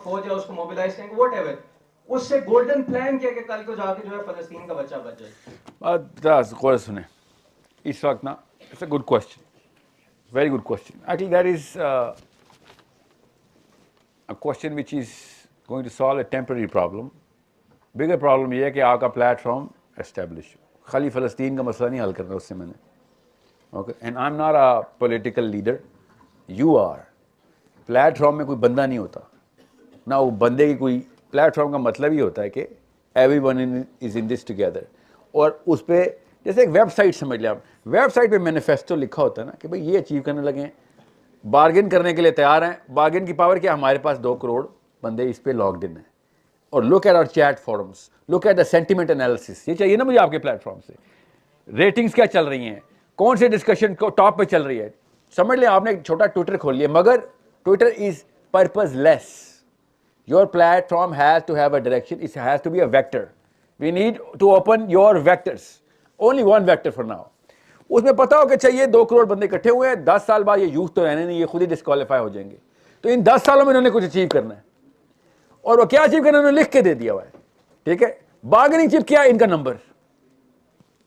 फौज या उसको मोबिलाइज करेंगे व्हाटएवर, उससे गोल्डन प्लान किया कि कल को जाके जो है फलस्तीन का बच्चा बच जाए। गौर सुने इस वक्त ना, it's a good question, very good question. Actually that is a question which is going to solve a temporary problem. Bigger problem ये है कि आपका प्लेटफॉर्म एस्टेब्लिश हो। खाली फ़लस्तीन का मसला नहीं हल करना उससे मैंने, okay, and I am not a political leader, you are. Platform में कोई बंदा नहीं होता ना, वो बंदे की कोई, प्लेटफॉर्म का मतलब ही होता है कि everyone is in this together. और उस पर जैसे एक वेबसाइट समझ लिया आप, वेबसाइट पे मैनिफेस्टो लिखा होता है ना कि भाई ये अचीव करने लगे हैं, बार्गेन करने के लिए तैयार हैं। बार्गेन की पावर क्या, हमारे पास 2 करोड़ बंदे इस पे लॉग्ड इन है। और look at our chat forums, look at the sentiment analysis, ये चाहिए ना मुझे आपके प्लेटफॉर्म से। रेटिंग्स क्या चल रही हैं, कौन से डिस्कशन को टॉप पे चल रही है। समझ लिया आपने एक छोटा ट्विटर खोल लिया, मगर Twitter is purposeless. Your platform has to have a direction, it has to be a vector. We need to open your vectors, only one vector for now. उसमें पता हो कि चाहिए 2 करोड़ बंदे इकट्ठे हुए हैं, 10 साल बाद ये यूथ तो रहने नहीं, ये खुद ही डिस्क्वालीफाई हो जाएंगे। तो इन 10 सालों में इन्होंने कुछ अचीव करना है, और वो क्या अचीव करना है उन्होंने लिख के दे दिया हुआ है, ठीक है। बार्गेनिंग चिप क्या है, इनका number.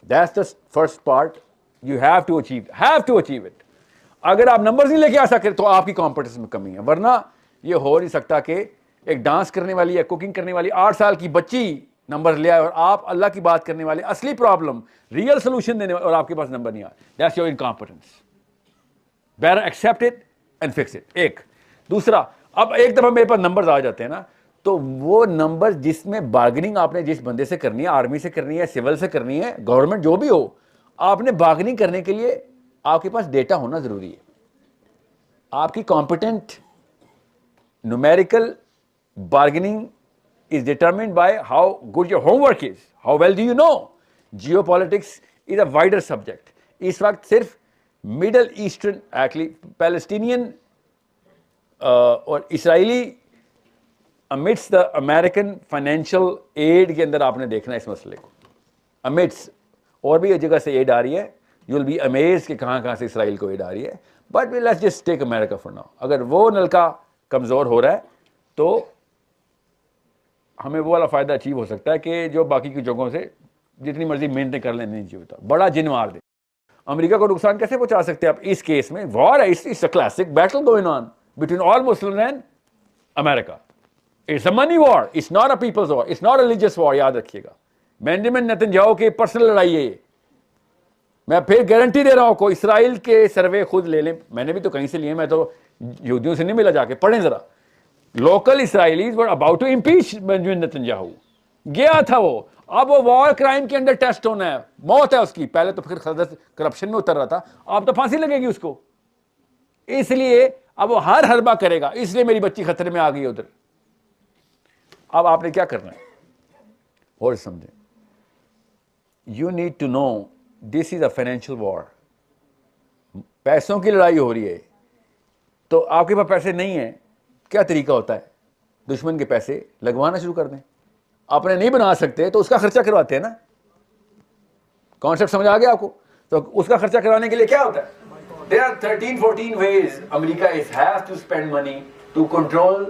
That's the first part, you have to achieve it. अगर आप नंबर्स नहीं लेके आ सके तो आपकी कॉम्पिटिशन में कमी है, वरना ये हो नहीं सकता कि एक डांस करने वाली या कुकिंग करने वाली 8 साल की बच्ची नंबर ले आए और आप अल्लाह की बात करने वाले, असली प्रॉब्लम, रियल सोल्यूशन देने वाले, और आपके पास नंबर नहीं आया। That's your incompetence. Better accept it and fix it. एक दूसरा, अब एक दफा मेरे पास नंबर्स आ जाते हैं ना, तो वो नंबर जिसमें बार्गेनिंग आपने जिस बंदे से करनी है, आर्मी से करनी है, सिविल से करनी है, गवर्नमेंट जो भी हो, आपने बार्गेनिंग करने के लिए आपके पास डेटा होना जरूरी है। आपकी competent numerical bargaining is determined by how good your homework is, how well do you know. Geopolitics is a wider subject. इस वक्त सिर्फ मिडल ईस्टर्न, एक्चुअली पैलेस्टीनियन और Israeli amidst the American financial aid के अंदर आपने देखना है इस मसले को। अमिट्स और भी जगह से एड आ रही है, यू विल बी अमेज कि कहाँ कहाँ से इसराइल को एड आ रही है, but let's just take America for now. अगर वो नलका कमज़ोर हो रहा है तो हमें वो वाला फ़ायदा अचीव हो सकता है कि जो बाकी की जगहों से जितनी मर्जी मेहनतें कर लें नहीं चाहिए, बड़ा जिन मार दे। अमेरिका को नुकसान कैसे पहुंचा सकते हैं आप इस केस में? वॉर है, it's a classic battle going on between all Muslim and America. It's a money war, it's not a people's war, it's not a religious war, याद रखिएगा। बेंजामिन नेतन्याहू की पर्सनल लड़ाई है। मैं फिर गारंटी दे रहा हूं, कोई इसराइल के सर्वे खुद ले लें, मैंने भी तो कहीं से लिए, मैं तो यहूदियों से नहीं मिला, जाके पढ़ें जरा। Local Israelis were about to impeach Benjamin Netanyahu, गया था वो, अब वो वॉर क्राइम के अंदर टेस्ट होना है, मौत है उसकी। पहले तो फिर करप्शन में उतर रहा था, अब तो फांसी लगेगी उसको, इसलिए अब वो हर हरबा करेगा, इसलिए मेरी बच्ची खतरे में आ गई उधर। अब आपने क्या करना है और समझे, you need to know this is a financial war. पैसों की लड़ाई हो रही है, तो आपके पास पैसे नहीं है, क्या तरीका होता है? दुश्मन के पैसे लगवाना शुरू कर दें। अपने नहीं बना सकते तो उसका खर्चा करवाते हैं ना। कॉन्सेप्ट समझ आ गया आपको? तो उसका खर्चा करवाने के लिए क्या होता है? There are 13-14 ways America has to spend money to control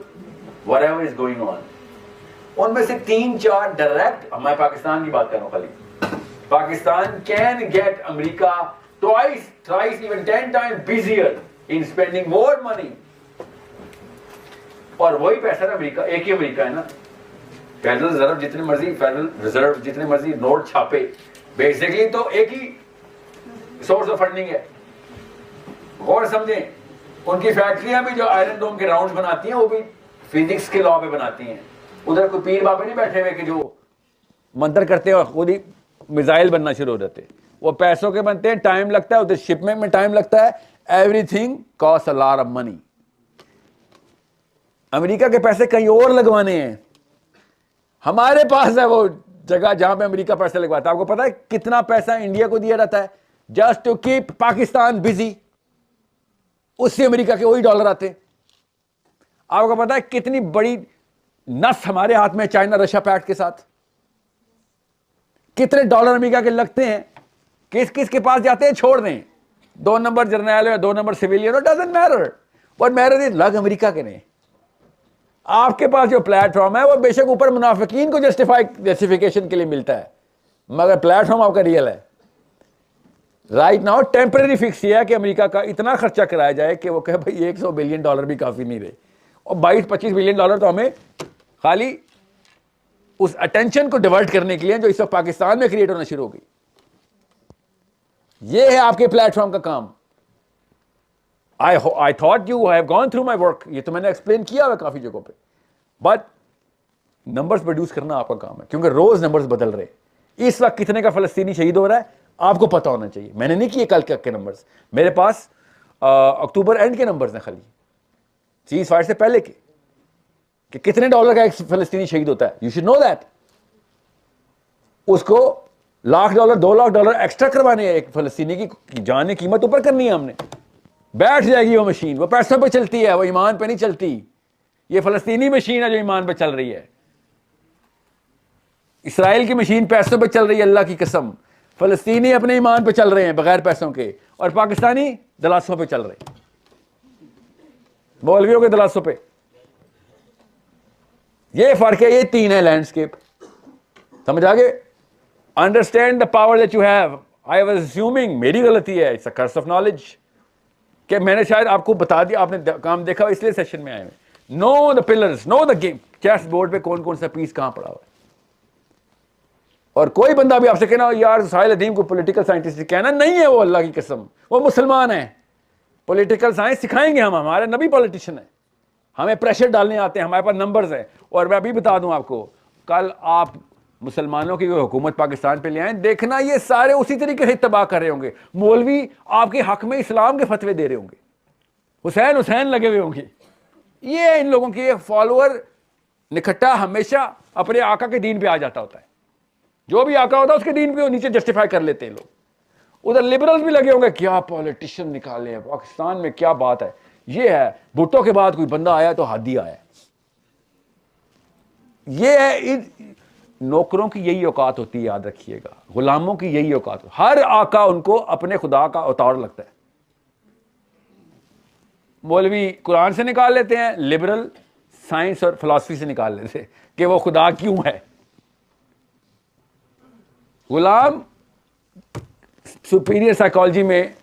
whatever is going on. उनमें से 3-4 डायरेक्ट, मैं पाकिस्तान की बात कर रहा हूं खाली, Pakistan can get America twice, thrice, even 10 times busier in spending more money. और वही पैसा ना अमेरिका, एक ही अमेरिका है ना। फेडरल रिजर्व जितने मर्जी, फेडरल रिजर्व जितने मर्जी नोट छापे, बेसिकली तो एक ही सोर्स ऑफ फंडिंग है। और समझें, उनकी फैक्ट्रियां भी जो आयरन डोम के राउंड्स बनाती हैं, वो भी फिजिक्स के लॉ पे बनाती हैं। उधर कोई पीर बाबे नहीं बैठे हुए कि जो मंत्र करते हैं और खुद ही मिसाइल बनना शुरू हो जाते। वो पैसों के बनते हैं, टाइम लगता है, उधर शिपमेंट में टाइम लगता है, everything cost a lot of money. America के पैसे कहीं और लगवाने हैं, हमारे पास है वो जगह जहां पे अमेरिका पैसे लगवाता है। आपको पता है कितना पैसा इंडिया को दिया जाता है just to keep Pakistan busy? उससे अमेरिका के वही डॉलर आते हैं। आपको पता है कितनी बड़ी नस हमारे हाथ में चाइना रशिया पैक्ट के साथ? कितने डॉलर अमेरिका के लगते हैं? किस किस के पास जाते हैं? छोड़ दें, 2 नंबर जर्नल या 2 number civilian, doesn't matter, what matter is लग अमेरिका के नहीं। आपके पास जो प्लेटफॉर्म है वो बेशक ऊपर मुनाफिकीन को जस्टिफिकेशन के लिए मिलता है, मगर प्लेटफॉर्म आपका रियल है। राइट नाउ टेम्पररी फिक्स किया है कि अमेरिका का इतना खर्चा कराया जाए कि वो कहे भाई $100 बिलियन भी काफी नहीं रहे, और 22-25 बिलियन डॉलर तो हमें खाली उस अटेंशन को डिवर्ट करने के लिए जो इस वक्त पाकिस्तान में क्रिएट होना शुरू हो गई। ये है आपके प्लेटफॉर्म का काम। I thought you have gone through my work, ये तो मैंने एक्सप्लेन किया हुआ काफी जगहों पे, बट नंबर्स प्रोड्यूस करना आपका काम है, क्योंकि रोज नंबर्स बदल रहे। इस वक्त कितने का फलस्तीनी शहीद हो रहा है आपको पता होना चाहिए। मैंने नहीं किए कल के नंबर्स, मेरे पास अक्टूबर एंड के नंबर्स हैं खाली, सीज फायर से पहले के, कि कितने डॉलर का एक फलस्तीनी शहीद होता है। You should know that. उसको $1,00,000 $2,00,000 एक्स्ट्रा करवाने हैं एक फलस्तीनी की जान की कीमत ऊपर करनी है हमने। बैठ जाएगी वो मशीन, वो पैसों पे चलती है, वो ईमान पे नहीं चलती। ये फलस्तीनी मशीन है जो ईमान पे चल रही है। इसराइल की मशीन पैसों पे चल रही है, अल्लाह की कसम। फलस्तीनी अपने ईमान पे चल रहे हैं बगैर पैसों के, और पाकिस्तानी दलासों पे चल रहे हैं, मौलवियों के दलासों पे। ये फर्क है, ये तीन है लैंडस्केप। समझ आ गए? Understand the power that you have. I was assuming, मेरी गलती है, it's a curse of knowledge, कि मैंने शायद आपको बता दिया, आपने काम देखा इसलिए सेशन में आए हैं। Know the pillars, know the game, chess board पे कौन कौन सा पीस कहां पड़ा हुआ है। और कोई बंदा भी आपसे कहना यार साहिल अदीम को पॉलिटिकल साइंटिस्ट कहना नहीं है, वो अल्लाह की कसम वो मुसलमान है। पॉलिटिकल साइंस सिखाएंगे हम, हमारे नबी पॉलिटिशियन है, हमें प्रेशर डालने आते हैं, हमारे पास नंबर्स हैं। और मैं अभी बता दूं आपको, कल आप मुसलमानों की हुकूमत पाकिस्तान पे ले आए, देखना ये सारे उसी तरीके से तबाह कर रहे होंगे। मौलवी आपके हक में इस्लाम के फतवे दे रहे होंगे, हुसैन हुसैन लगे हुए होंगे। ये इन लोगों की फॉलोअर निकट्टा हमेशा अपने आका के दीन पे आ जाता होता है। जो भी आका होता है उसके दीन पे नीचे जस्टिफाई कर लेते हैं लोग। उधर लिबरल्स भी लगे होंगे, क्या पॉलिटिशियन निकाले हैं पाकिस्तान में, क्या बात है। ये है भुट्टो के बाद कोई बंदा आया तो हादी आया। ये है, नौकरों की यही औकात होती है, याद रखिएगा। गुलामों की यही औकात, हर आका उनको अपने खुदा का अवतार लगता है। मौलवी कुरान से निकाल लेते हैं, लिबरल साइंस और फिलॉसफी से निकाल लेते हैं कि वो खुदा क्यों है। गुलाम सुपीरियर साइकोलॉजी में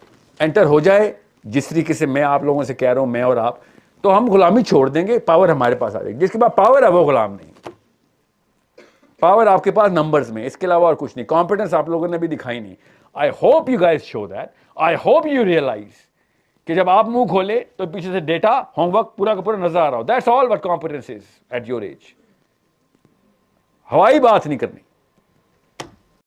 एंटर हो जाए, जिस तरीके से मैं आप लोगों से कह रहा हूं, मैं और आप, तो हम गुलामी छोड़ देंगे, पावर हमारे पास आ जाएगी। जिसके पास पावर है वो गुलाम नहीं, पावर आपके पास नंबर्स में, इसके अलावा और कुछ नहीं। कॉम्पिटेंस आप लोगों ने भी दिखाई नहीं। I hope you guys show that, I hope you realise कि जब आप मुंह खोले तो पीछे से डेटा होमवर्क पूरा का पूरा नजर आ रहा हो। That's all what competence is at your age. हवाई बात नहीं करनी।